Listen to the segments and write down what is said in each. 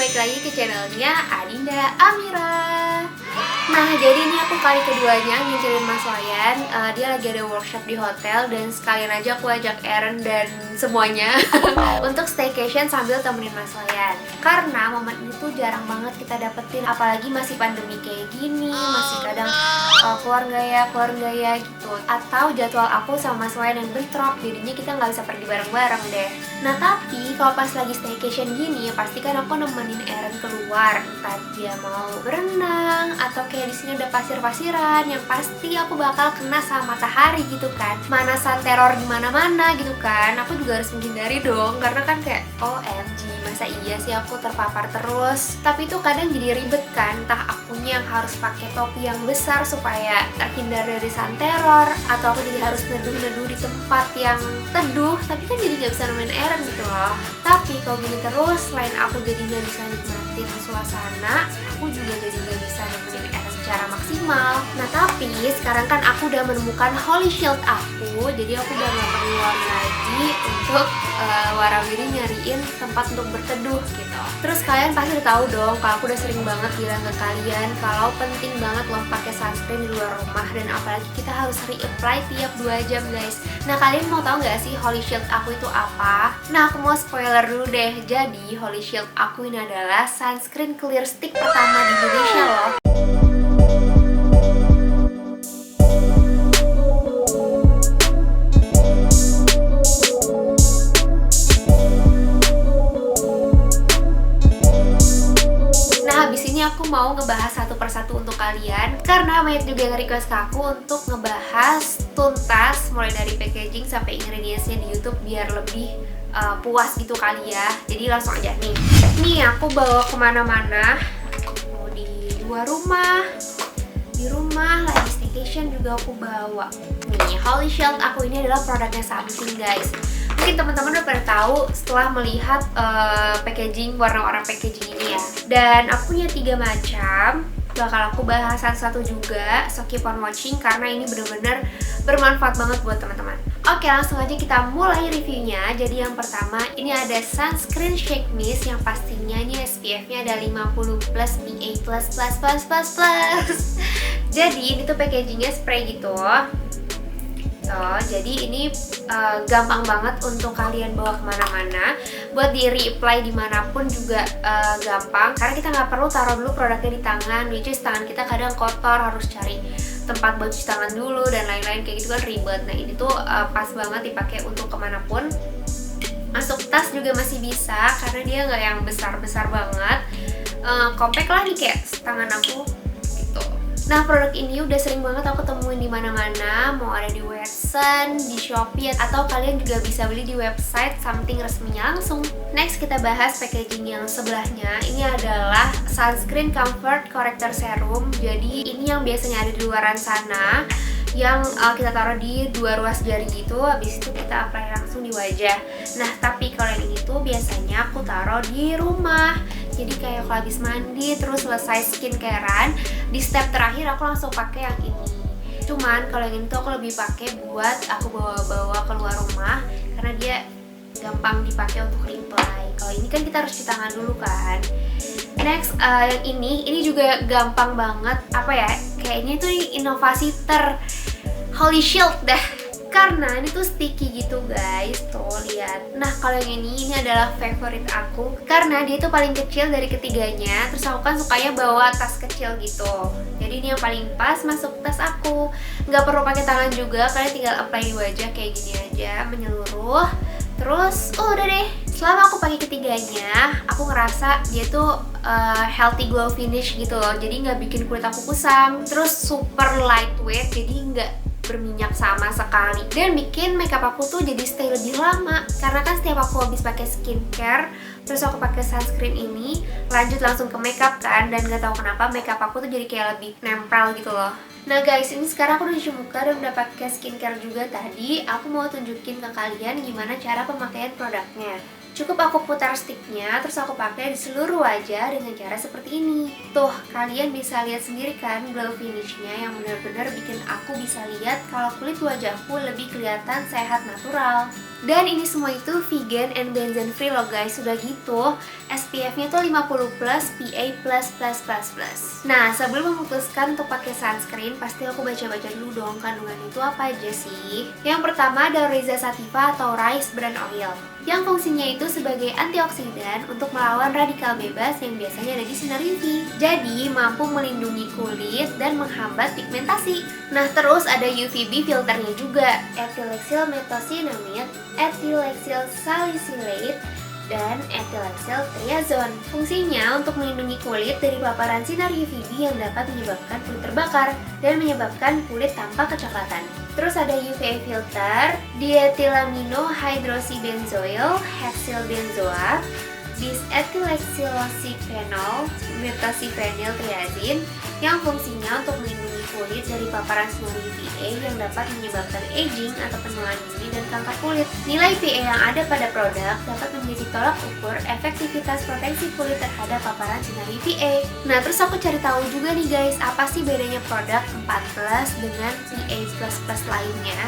balik lagi ke channelnya Adinda Amira. Nah, jadi ini aku kali keduanya ngincerin Mas Wayan. Dia lagi ada workshop di hotel dan sekalian aja aku ajak Eren dan semuanya untuk staycation sambil temenin Mas Wayan. Karena momen ini tuh jarang banget kita dapetin, apalagi masih pandemi kayak gini, masih kadang keluar nggak ya gitu. Atau jadwal aku sama Mas Wayan yang bentrok, jadinya kita nggak bisa pergi bareng-bareng deh. Nah, tapi kalau pas lagi staycation gini, pasti kan aku nemenin Eren keluar, entah dia mau berenang atau kayak di sini ada pasir-pasiran yang pasti aku bakal kena sama matahari gitu kan. Manasan teror di mana-mana gitu kan. Aku juga harus menghindari dong karena kan kayak OMG, masa iya sih aku terpapar terus. Tapi itu kadang jadi ribet kan, entah akunya yang harus pakai topi yang besar supaya terhindar dari sun teror, atau aku jadi harus neduh-neduh di tempat yang teduh, tapi kan jadi nggak bisa nemenin Eren gitu loh. Tapi kalau gini terus, selain aku jadi nggak bisa nikmatin suasana, aku juga jadi nggak bisa nemenin Eren secara maksimal. Nah, tapi sekarang kan aku udah menemukan Holy Shield aku, jadi aku udah nggak perlu lagi untuk warawiri nyariin tempat untuk berteduh gitu. Terus kalian pasti udah tahu dong kalau aku udah sering banget bilang ke kalian kalau penting banget loh pakai sunscreen di luar rumah, dan apalagi kita harus reapply tiap 2 jam guys. Nah, kalian mau tahu nggak sih Holy Shield aku itu apa? Nah, aku mau spoiler dulu deh. Jadi Holy Shield aku ini adalah sunscreen clear stick pertama di Indonesia loh. Aku mau ngebahas satu persatu untuk kalian karena banyak juga yang request ke aku untuk ngebahas tuntas mulai dari packaging sampai ingredientsnya di YouTube biar lebih puas gitu kali ya. Jadi langsung aja nih aku bawa kemana-mana, mau di luar rumah, di rumah, lagi staycation juga aku bawa. Nih, Holy Shield aku ini adalah produknya Something guys. Mungkin teman-teman udah pada tahu setelah melihat packaging, warna orang packaging ini ya. Dan aku punya 3 macam, bakal aku bahas satu-satu juga, so keep on watching karena ini bener-bener bermanfaat banget buat teman-teman. Oke, langsung aja kita mulai reviewnya. Jadi yang pertama, ini ada Sunscreen Shake Mist yang pastinya ini SPF-nya ada 50+, PA++++++. Jadi ini tuh packagingnya spray gitu. Jadi ini gampang banget untuk kalian bawa kemana-mana, buat di reapply dimanapun juga gampang, karena kita nggak perlu taruh dulu produknya di tangan, which is tangan kita kadang kotor, harus cari tempat buat cuci tangan dulu dan lain-lain kayak gitu kan ribet. Nah, ini tuh pas banget dipakai untuk kemanapun. Masuk tas juga masih bisa karena dia nggak yang besar-besar banget, compact lah nih kayak tangan aku. Nah, produk ini udah sering banget aku temuin di mana-mana, mau ada di Watson, di Shopee, atau kalian juga bisa beli di website Something resminya langsung. Next, kita bahas packaging yang sebelahnya. Ini adalah Sunscreen Comfort Corrector Serum. Jadi ini yang biasanya ada di luaran sana, yang kita taruh di 2 ruas jari gitu, habis itu kita apply langsung di wajah. Nah, tapi kalau yang ini tuh biasanya aku taruh di rumah. Jadi kayak kalau habis mandi terus selesai skincarean, di step terakhir aku langsung pakai yang ini. Cuman kalau yang ini tuh aku lebih pakai buat aku bawa-bawa keluar rumah karena dia gampang dipakai untuk reapply. Kalau ini kan kita harus cuci tangan dulu kan. Next, yang ini juga gampang banget, apa ya, kayaknya itu inovasi Holy Shield dah. Karena ini tuh sticky gitu guys, tuh lihat. Nah, kalau yang ini adalah favorit aku karena dia tuh paling kecil dari ketiganya. Terus aku kan sukanya bawa tas kecil gitu. Jadi ini yang paling pas masuk tas aku. Nggak perlu pakai tangan juga, kalian tinggal apply di wajah kayak gini aja, menyeluruh. Terus, udah deh. Selama aku pakai ketiganya, aku ngerasa dia tuh healthy glow finish gitu loh. Jadi nggak bikin kulit aku kusam. Terus super lightweight, jadi nggak berminyak sama sekali, dan bikin makeup aku tuh jadi stay lebih lama. Karena kan setiap aku habis pakai skincare terus aku pakai sunscreen ini, lanjut langsung ke makeup kan, dan gak tahu kenapa makeup aku tuh jadi kayak lebih nempel gitu loh. Nah guys, ini sekarang aku udah cuci muka dan udah pakai skincare juga tadi. Aku mau tunjukin ke kalian gimana cara pemakaian produknya. Cukup aku putar sticknya, terus aku pakai di seluruh wajah dengan cara seperti ini. Tuh, kalian bisa lihat sendiri kan glow finishnya yang benar-benar bikin aku bisa lihat kalau kulit wajahku lebih kelihatan sehat natural. Dan ini semua itu vegan and benzen free loh guys. Sudah gitu SPF-nya tuh 50+, PA++++. Nah, sebelum memutuskan untuk pakai sunscreen, pasti aku baca-baca dulu dong kandungan itu apa aja sih. Yang pertama ada Reza Sativa atau Rice Bran Oil, yang fungsinya itu sebagai antioksidan untuk melawan radikal bebas yang biasanya ada di sinar UV. Jadi mampu melindungi kulit dan menghambat pigmentasi. Nah, terus ada UVB filternya juga, Ethylexyl Methoxyamide, Ethylexyl Salicylate, dan Ethylexyl Triazone. Fungsinya untuk melindungi kulit dari paparan sinar UVB yang dapat menyebabkan kulit terbakar dan menyebabkan kulit tampak kecoklatan. Terus ada UVA filter, Diethylamino Hydroxybenzoyl Hexyl Benzoate, Bis-ethylhexylcyclenol Methoxyphenyl Triazine, yang fungsinya untuk melindungi kulit dari paparan sinar UVA yang dapat menyebabkan aging atau penuaan dini dan kanker kulit. Nilai PA yang ada pada produk dapat menjadi tolak ukur efektivitas proteksi kulit terhadap paparan sinar UVA. Nah, terus aku cari tahu juga nih guys, apa sih bedanya produk 4+ dengan PA++ lainnya.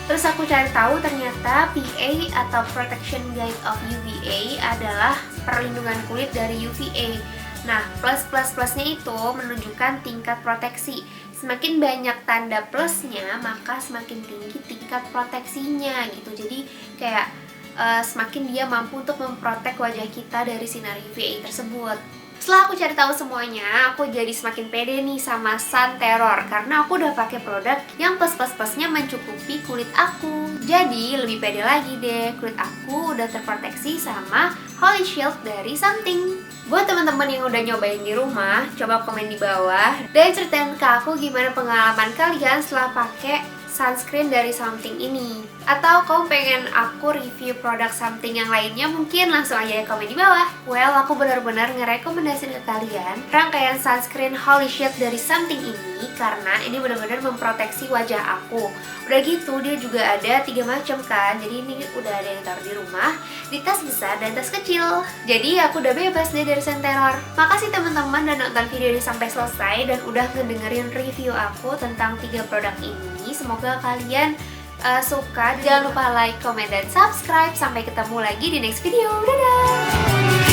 Terus aku cari tahu ternyata PA atau Protection Guide of UVA adalah perlindungan kulit dari UVA. Nah, plus-plus-plusnya itu menunjukkan tingkat proteksi. Semakin banyak tanda plusnya, maka semakin tinggi tingkat proteksinya gitu. Jadi kayak semakin dia mampu untuk memprotek wajah kita dari sinar UVA tersebut. Setelah aku cari tahu semuanya, aku jadi semakin pede nih sama Sun Terror karena aku udah pakai produk yang plus-plus-plusnya mencukupi kulit aku. Jadi lebih pede lagi deh, kulit aku udah terproteksi sama Holy Shield dari Something. Buat teman-teman yang udah nyobain di rumah, coba komen di bawah dan ceritain ke aku gimana pengalaman kalian setelah pakai sunscreen dari Something ini. Atau kamu pengen aku review produk Something yang lainnya, mungkin langsung aja komen di bawah. Well, aku benar-benar ngerekomendasiin ke kalian rangkaian sunscreen Holy Shield dari Something ini karena ini benar-benar memproteksi wajah aku. Udah gitu dia juga ada 3 macam kan. Jadi ini udah ada yang taruh di rumah, di tas besar dan tas kecil. Jadi aku udah bebas deh dari Sun Terror. Makasih teman-teman udah nonton video ini sampai selesai dan udah ngedengerin review aku tentang 3 produk ini. Semoga kalian suka. Jangan lupa like, comment, dan subscribe. Sampai ketemu lagi di next video. Dadah!